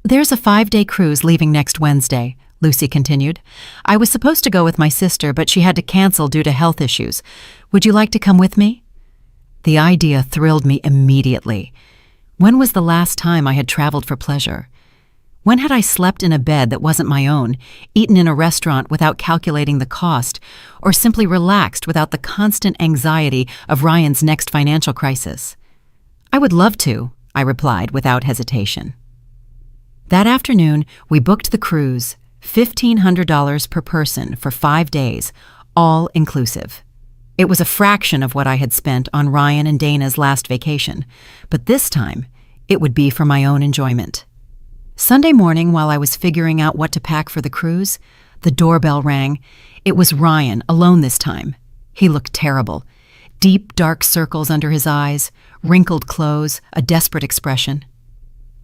[SPEAKER 1] "There's a 5-day cruise leaving next Wednesday," Lucy continued. "I was supposed to go with my sister, but she had to cancel due to health issues. Would you like to come with me?" The idea thrilled me immediately. When was the last time I had traveled for pleasure? When had I slept in a bed that wasn't my own, eaten in a restaurant without calculating the cost, or simply relaxed without the constant anxiety of Ryan's next financial crisis? "I would love to," I replied without hesitation. That afternoon, we booked the cruise, $1,500 per person for 5 days, all inclusive. It was a fraction of what I had spent on Ryan and Dana's last vacation, but this time, it would be for my own enjoyment. Sunday morning, while I was figuring out what to pack for the cruise, the doorbell rang. It was Ryan, alone this time. He looked terrible. Deep, dark circles under his eyes, wrinkled clothes, a desperate expression.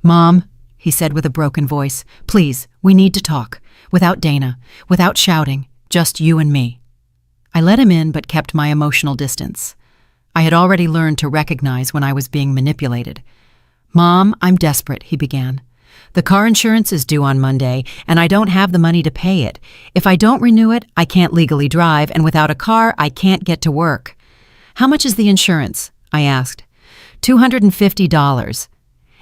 [SPEAKER 1] "Mom," he said with a broken voice, "please, we need to talk. Without Dana, without shouting, just you and me." I let him in but kept my emotional distance. I had already learned to recognize when I was being manipulated. "Mom, I'm desperate," he began. "The car insurance is due on Monday, and I don't have the money to pay it. If I don't renew it, I can't legally drive, and without a car, I can't get to work." "How much is the insurance?" I asked. $250.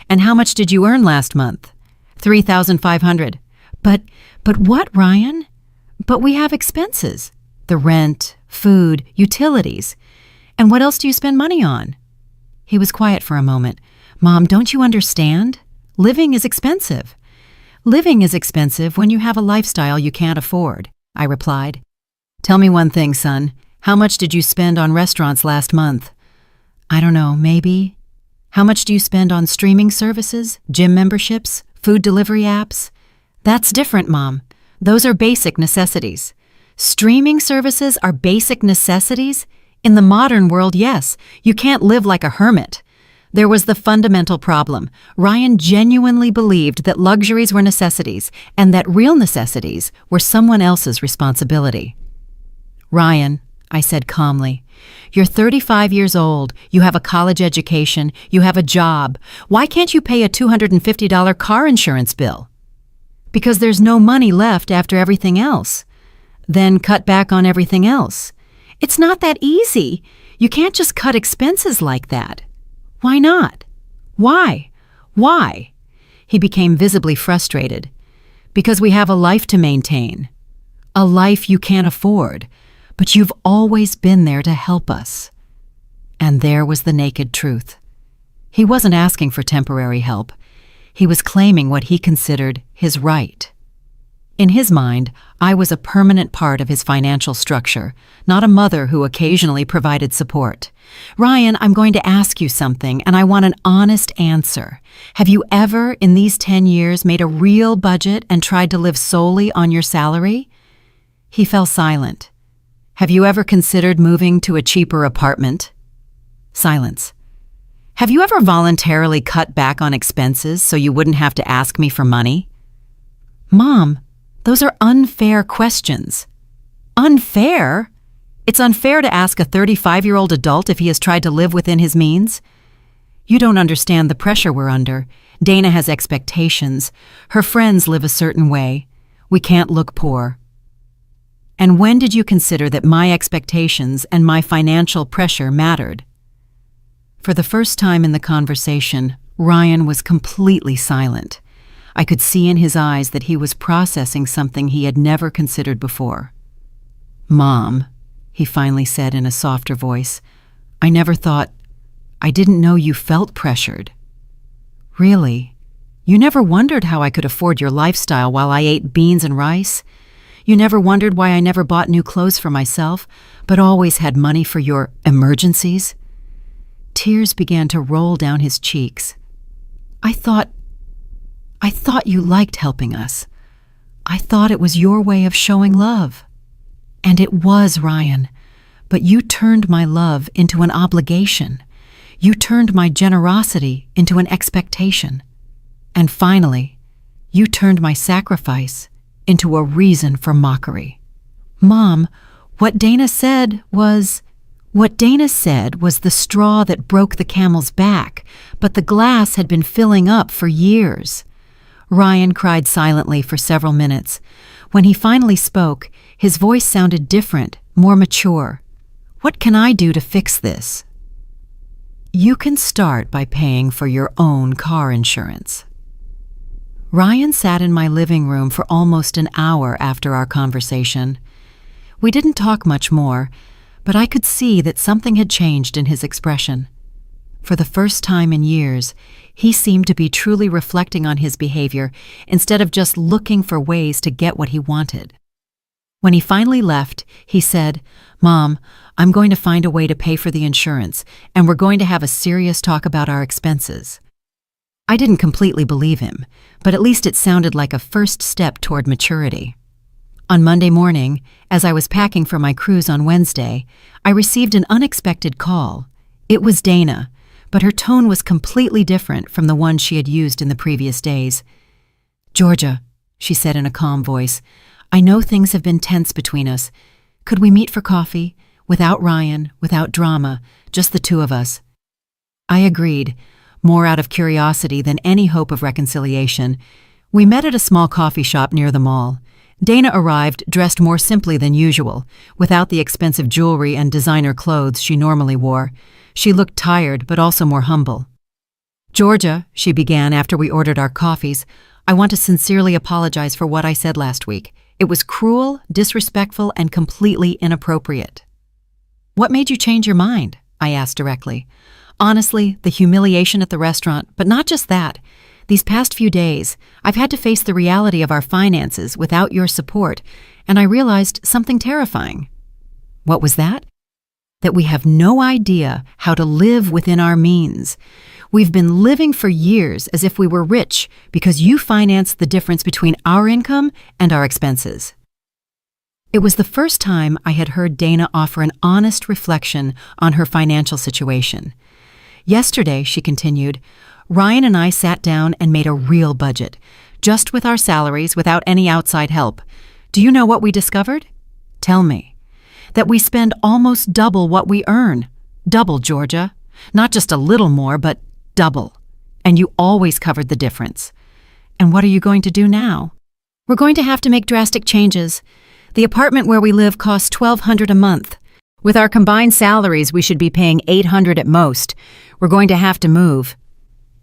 [SPEAKER 1] "And how much did you earn last month?" $3,500. But what, Ryan?" "But we have expenses. The rent, food, utilities. And what else do you spend money on?" He was quiet for a moment. "Mom, don't you understand? Living is expensive." "Living is expensive when you have a lifestyle you can't afford," I replied. "Tell me one thing, son. How much did you spend on restaurants last month?" "I don't know, maybe." How much do you spend on streaming services, gym memberships, food delivery apps? That's different, Mom. Those are basic necessities. Streaming services are basic necessities? In the modern world, yes. You can't live like a hermit. There was the fundamental problem. Ryan genuinely believed that luxuries were necessities and that real necessities were someone else's responsibility. Ryan, I said calmly, you're 35 years old, you have a college education, you have a job. Why can't you pay a $250 car insurance bill? Because there's no money left after everything else. Then cut back on everything else. It's not that easy. You can't just cut expenses like that. Why not? Why? Why? He became visibly frustrated. Because we have a life to maintain. A life you can't afford, but you've always been there to help us. And there was the naked truth. He wasn't asking for temporary help. He was claiming what he considered his right. In his mind, I was a permanent part of his financial structure, not a mother who occasionally provided support. Ryan, I'm going to ask you something, and I want an honest answer. Have you ever, in these 10 years, made a real budget and tried to live solely on your salary? He fell silent. Have you ever considered moving to a cheaper apartment? Silence. Have you ever voluntarily cut back on expenses so you wouldn't have to ask me for money? Mom, those are unfair questions. Unfair? It's unfair to ask a 35-year-old adult if he has tried to live within his means. You don't understand the pressure we're under. Dana has expectations. Her friends live a certain way. We can't look poor. And when did you consider that my expectations and my financial pressure mattered? For the first time in the conversation, Ryan was completely silent. I could see in his eyes that he was processing something he had never considered before. Mom, he finally said in a softer voice, I didn't know you felt pressured. Really? You never wondered how I could afford your lifestyle while I ate beans and rice? You never wondered why I never bought new clothes for myself, but always had money for your emergencies? Tears began to roll down his cheeks. I thought you liked helping us. I thought it was your way of showing love. And it was, Ryan. But you turned my love into an obligation. You turned my generosity into an expectation. And finally, you turned my sacrifice into a reason for mockery. Mom, what Dana said was the straw that broke the camel's back, but the glass had been filling up for years. Ryan cried silently for several minutes. When he finally spoke, his voice sounded different, more mature. What can I do to fix this? You can start by paying for your own car insurance. Ryan sat in my living room for almost an hour after our conversation. We didn't talk much more, but I could see that something had changed in his expression. For the first time in years, he seemed to be truly reflecting on his behavior instead of just looking for ways to get what he wanted. When he finally left, he said, Mom, I'm going to find a way to pay for the insurance, and we're going to have a serious talk about our expenses. I didn't completely believe him, but at least it sounded like a first step toward maturity. On Monday morning, as I was packing for my cruise on Wednesday, I received an unexpected call. It was Dana, but her tone was completely different from the one she had used in the previous days. Georgia, she said in a calm voice, I know things have been tense between us. Could we meet for coffee? Without Ryan, without drama, just the two of us. I agreed, more out of curiosity than any hope of reconciliation. We met at a small coffee shop near the mall. Dana arrived dressed more simply than usual, without the expensive jewelry and designer clothes she normally wore. She looked tired, but also more humble. Georgia, she began after we ordered our coffees, I want to sincerely apologize for what I said last week. It was cruel, disrespectful, and completely inappropriate. What made you change your mind? I asked directly. Honestly, the humiliation at the restaurant, but not just that. These past few days, I've had to face the reality of our finances without your support, and I realized something terrifying. What was that? that we have no idea how to live within our means. We've been living for years as if we were rich because you financed the difference between our income and our expenses. It was the first time I had heard Dana offer an honest reflection on her financial situation. Yesterday, she continued, Ryan and I sat down and made a real budget, just with our salaries, without any outside help. Do you know what we discovered? Tell me. That we spend almost double what we earn. Double, Georgia. Not just a little more, but double. And you always covered the difference. And what are you going to do now? We're going to have to make drastic changes. The apartment where we live costs $1,200 a month. With our combined salaries, we should be paying $800 at most. We're going to have to move.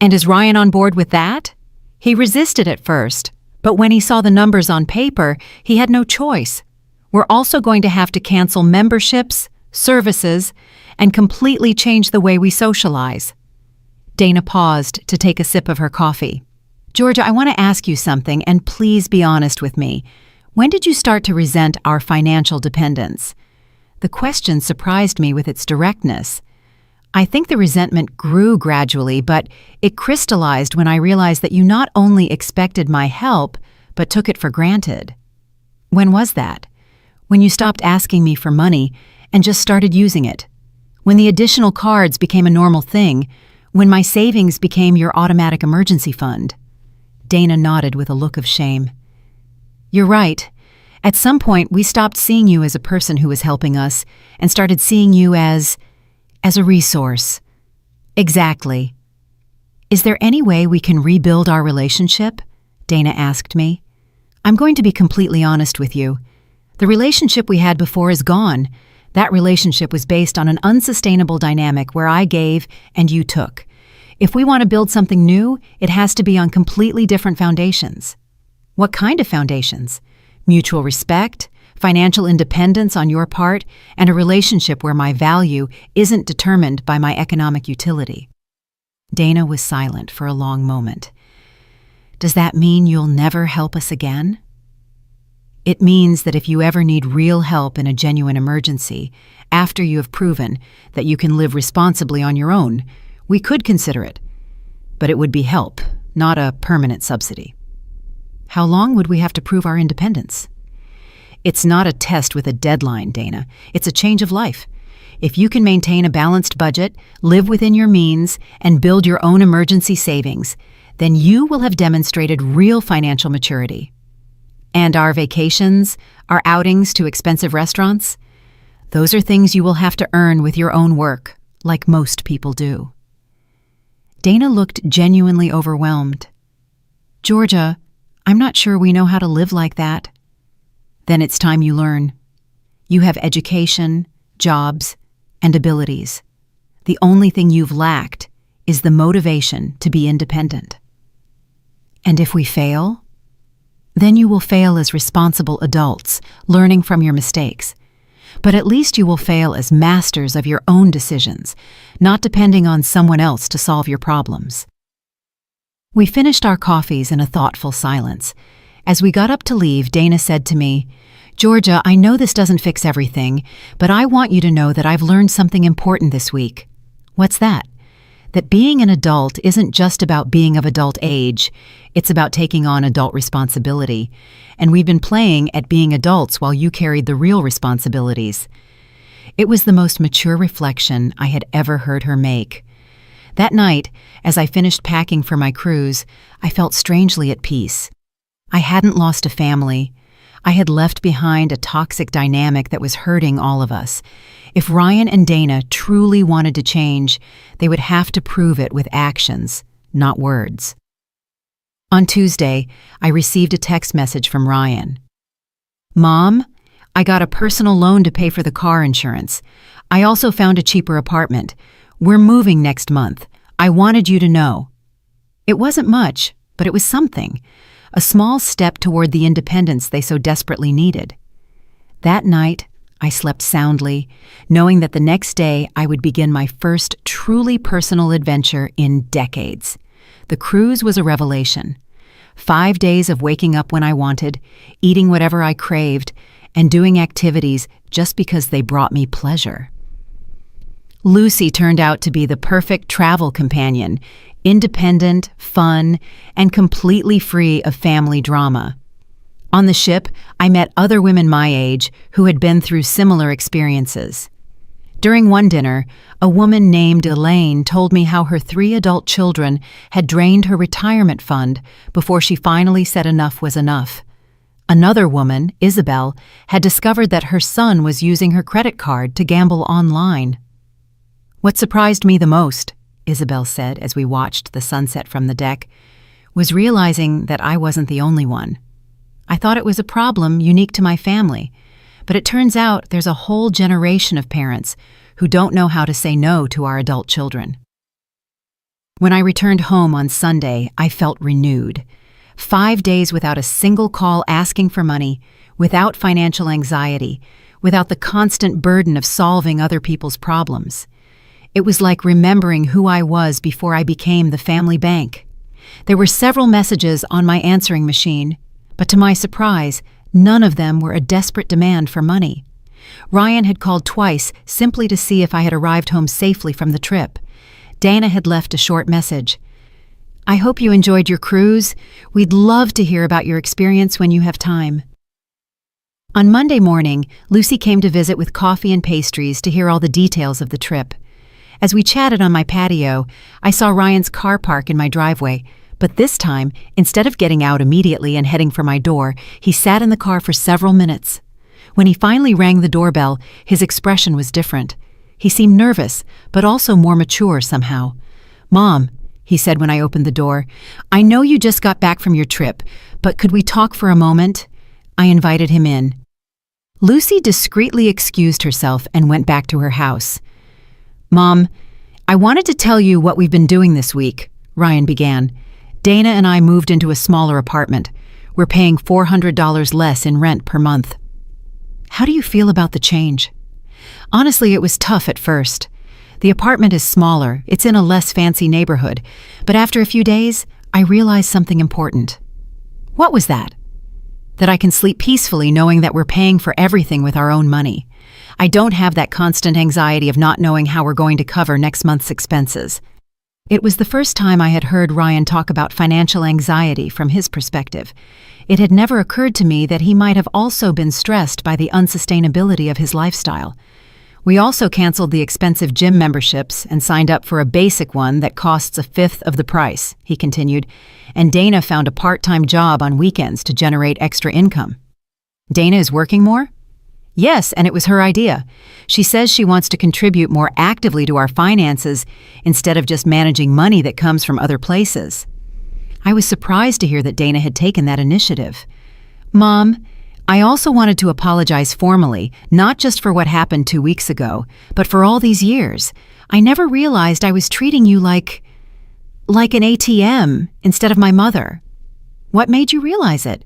[SPEAKER 1] And is Ryan on board with that? He resisted at first, but when he saw the numbers on paper, he had no choice. We're also going to have to cancel memberships, services, and completely change the way we socialize. Dana paused to take a sip of her coffee. Georgia, I want to ask you something, and please be honest with me. When did you start to resent our financial dependence? The question surprised me with its directness. I think the resentment grew gradually, but it crystallized when I realized that you not only expected my help, but took it for granted. When was that? When you stopped asking me for money and just started using it. When the additional cards became a normal thing. When my savings became your automatic emergency fund. Dana nodded with a look of shame. You're right. At some point, we stopped seeing you as a person who was helping us and started seeing you as a resource. Exactly. Is there any way we can rebuild our relationship? Dana asked me. I'm going to be completely honest with you. The relationship we had before is gone. That relationship was based on an unsustainable dynamic where I gave and you took. If we want to build something new, it has to be on completely different foundations. What kind of foundations? Mutual respect, financial independence on your part, and a relationship where my value isn't determined by my economic utility. Dana was silent for a long moment. Does that mean you'll never help us again? It means that if you ever need real help in a genuine emergency, after you have proven that you can live responsibly on your own, we could consider it. But it would be help, not a permanent subsidy. How long would we have to prove our independence? It's not a test with a deadline, Dana. It's a change of life. If you can maintain a balanced budget, live within your means, and build your own emergency savings, then you will have demonstrated real financial maturity. And our vacations, our outings to expensive restaurants, those are things you will have to earn with your own work, like most people do. Dana looked genuinely overwhelmed. Georgia, I'm not sure we know how to live like that. Then it's time you learn. You have education, jobs, and abilities. The only thing you've lacked is the motivation to be independent. And if we fail, then you will fail as responsible adults, learning from your mistakes. But at least you will fail as masters of your own decisions, not depending on someone else to solve your problems. We finished our coffees in a thoughtful silence. As we got up to leave, Dana said to me, Georgia, I know this doesn't fix everything, but I want you to know that I've learned something important this week. What's that? That being an adult isn't just about being of adult age, it's about taking on adult responsibility. And we've been playing at being adults while you carried the real responsibilities. It was the most mature reflection I had ever heard her make. That night, as I finished packing for my cruise, I felt strangely at peace. I hadn't lost a family. I had left behind a toxic dynamic that was hurting all of us. If Ryan and Dana truly wanted to change, they would have to prove it with actions, not words. On Tuesday, I received a text message from Ryan. Mom, I got a personal loan to pay for the car insurance. I also found a cheaper apartment. We're moving next month. I wanted you to know. It wasn't much, but it was something. A small step toward the independence they so desperately needed. That night, I slept soundly, knowing that the next day I would begin my first truly personal adventure in decades. The cruise was a revelation. 5 days of waking up when I wanted, eating whatever I craved, and doing activities just because they brought me pleasure. Lucy turned out to be the perfect travel companion, independent, fun, and completely free of family drama. On the ship, I met other women my age who had been through similar experiences. During one dinner, a woman named Elaine told me how her 3 adult children had drained her retirement fund before she finally said enough was enough. Another woman, Isabel, had discovered that her son was using her credit card to gamble online. "What surprised me the most," Isabel said as we watched the sunset from the deck, "was realizing that I wasn't the only one. I thought it was a problem unique to my family, but it turns out there's a whole generation of parents who don't know how to say no to our adult children." When I returned home on Sunday, I felt renewed. 5 days without a single call asking for money, without financial anxiety, without the constant burden of solving other people's problems. It was like remembering who I was before I became the family bank. There were several messages on my answering machine, but to my surprise, none of them were a desperate demand for money. Ryan had called twice simply to see if I had arrived home safely from the trip. Dana had left a short message. "I hope you enjoyed your cruise. We'd love to hear about your experience when you have time." On Monday morning, Lucy came to visit with coffee and pastries to hear all the details of the trip. As we chatted on my patio, I saw Ryan's car park in my driveway, but this time, instead of getting out immediately and heading for my door, he sat in the car for several minutes. When he finally rang the doorbell, his expression was different. He seemed nervous, but also more mature somehow. "Mom," he said when I opened the door, "I know you just got back from your trip, but could we talk for a moment?" I invited him in. Lucy discreetly excused herself and went back to her house. "Mom, I wanted to tell you what we've been doing this week," Ryan began. "Dana and I moved into a smaller apartment. We're paying $400 less in rent per month." "How do you feel about the change?" "Honestly, it was tough at first. The apartment is smaller, it's in a less fancy neighborhood, but after a few days, I realized something important." "What was that?" "That I can sleep peacefully knowing that we're paying for everything with our own money. I don't have that constant anxiety of not knowing how we're going to cover next month's expenses." It was the first time I had heard Ryan talk about financial anxiety from his perspective. It had never occurred to me that he might have also been stressed by the unsustainability of his lifestyle. "We also canceled the expensive gym memberships and signed up for a basic one that costs a fifth of the price," he continued, "and Dana found a part-time job on weekends to generate extra income." "Dana is working more?" "Yes, and it was her idea. She says she wants to contribute more actively to our finances instead of just managing money that comes from other places." I was surprised to hear that Dana had taken that initiative. "Mom, I also wanted to apologize formally, not just for what happened 2 weeks ago, but for all these years. I never realized I was treating you like an ATM instead of my mother." "What made you realize it?"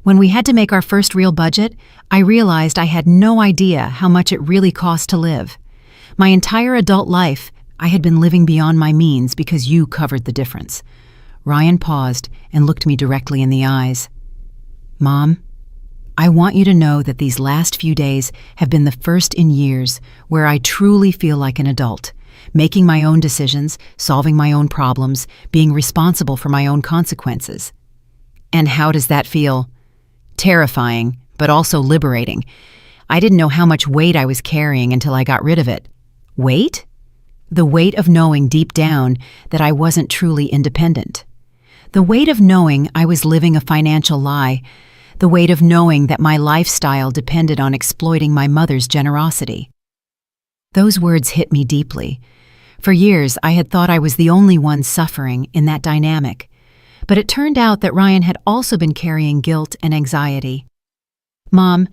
[SPEAKER 1] "When we had to make our first real budget, I realized I had no idea how much it really cost to live. My entire adult life, I had been living beyond my means because you covered the difference." Ryan paused and looked me directly in the eyes. "Mom, I want you to know that these last few days have been the first in years where I truly feel like an adult, making my own decisions, solving my own problems, being responsible for my own consequences." "And how does that feel?" "Terrifying, but also liberating. I didn't know how much weight I was carrying until I got rid of it." "Weight?" "The weight of knowing deep down that I wasn't truly independent. The weight of knowing I was living a financial lie. The weight of knowing that my lifestyle depended on exploiting my mother's generosity." Those words hit me deeply. For years, I had thought I was the only one suffering in that dynamic. But it turned out that Ryan had also been carrying guilt and anxiety. "Mom,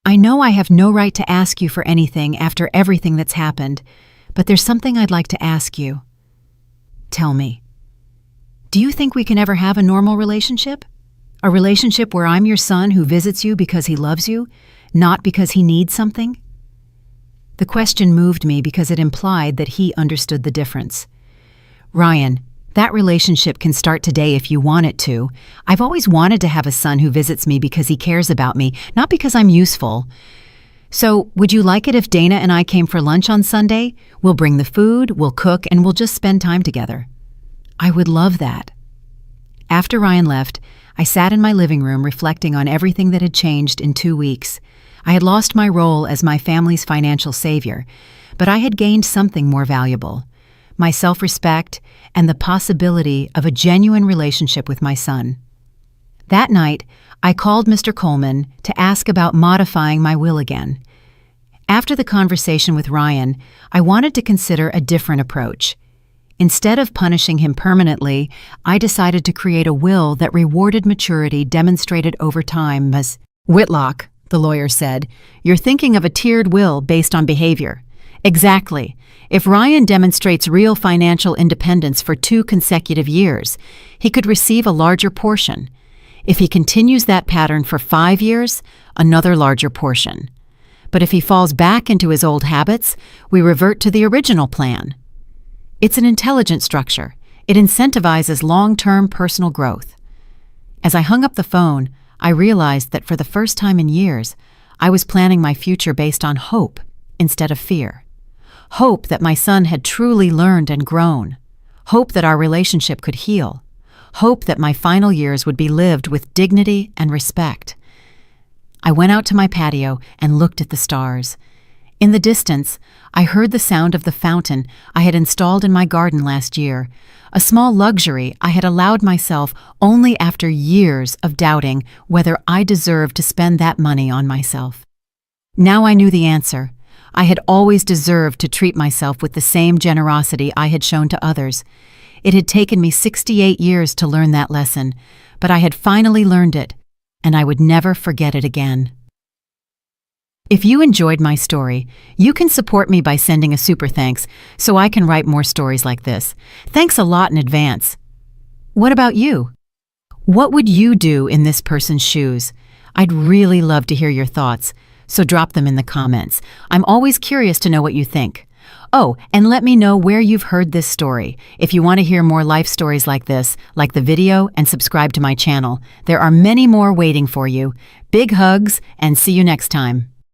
[SPEAKER 1] I know I have no right to ask you for anything after everything that's happened, but there's something I'd like to ask you." "Tell me." "Do you think we can ever have a normal relationship? A relationship where I'm your son who visits you because he loves you, not because he needs something?" The question moved me because it implied that he understood the difference. "Ryan, that relationship can start today if you want it to. I've always wanted to have a son who visits me because he cares about me, not because I'm useful. So, would you like it if Dana and I came for lunch on Sunday? We'll bring the food, we'll cook, and we'll just spend time together. I would love that. After Ryan left, I sat in my living room reflecting on everything that had changed in 2 weeks. I had lost my role as my family's financial savior, but I had gained something more valuable: my self-respect and the possibility of a genuine relationship with my son. That night, I called Mr. Coleman to ask about modifying my will again. After the conversation with Ryan, I wanted to consider a different approach. Instead of punishing him permanently, I decided to create a will that rewarded maturity demonstrated over time. As Whitlock, the lawyer said, "You're thinking of a tiered will based on behavior." Exactly. If Ryan demonstrates real financial independence for 2 consecutive years, he could receive a larger portion. If he continues that pattern for 5 years, another larger portion. But if he falls back into his old habits, we revert to the original plan. It's an intelligent structure. It incentivizes long-term personal growth. As I hung up the phone, I realized that for the first time in years, I was planning my future based on hope instead of fear. Hope that my son had truly learned and grown. Hope that our relationship could heal. Hope that my final years would be lived with dignity and respect. I went out to my patio and looked at the stars. In the distance, I heard the sound of the fountain I had installed in my garden last year, a small luxury I had allowed myself only after years of doubting whether I deserved to spend that money on myself. Now I knew the answer. I had always deserved to treat myself with the same generosity I had shown to others. It had taken me 68 years to learn that lesson, but I had finally learned it, and I would never forget it again. If you enjoyed my story, you can support me by sending a super thanks so I can write more stories like this. Thanks a lot in advance. What about you? What would you do in this person's shoes? I'd really love to hear your thoughts, so drop them in the comments. I'm always curious to know what you think. Oh, and let me know where you've heard this story. If you want to hear more life stories like this, like the video and subscribe to my channel. There are many more waiting for you. Big hugs, and see you next time.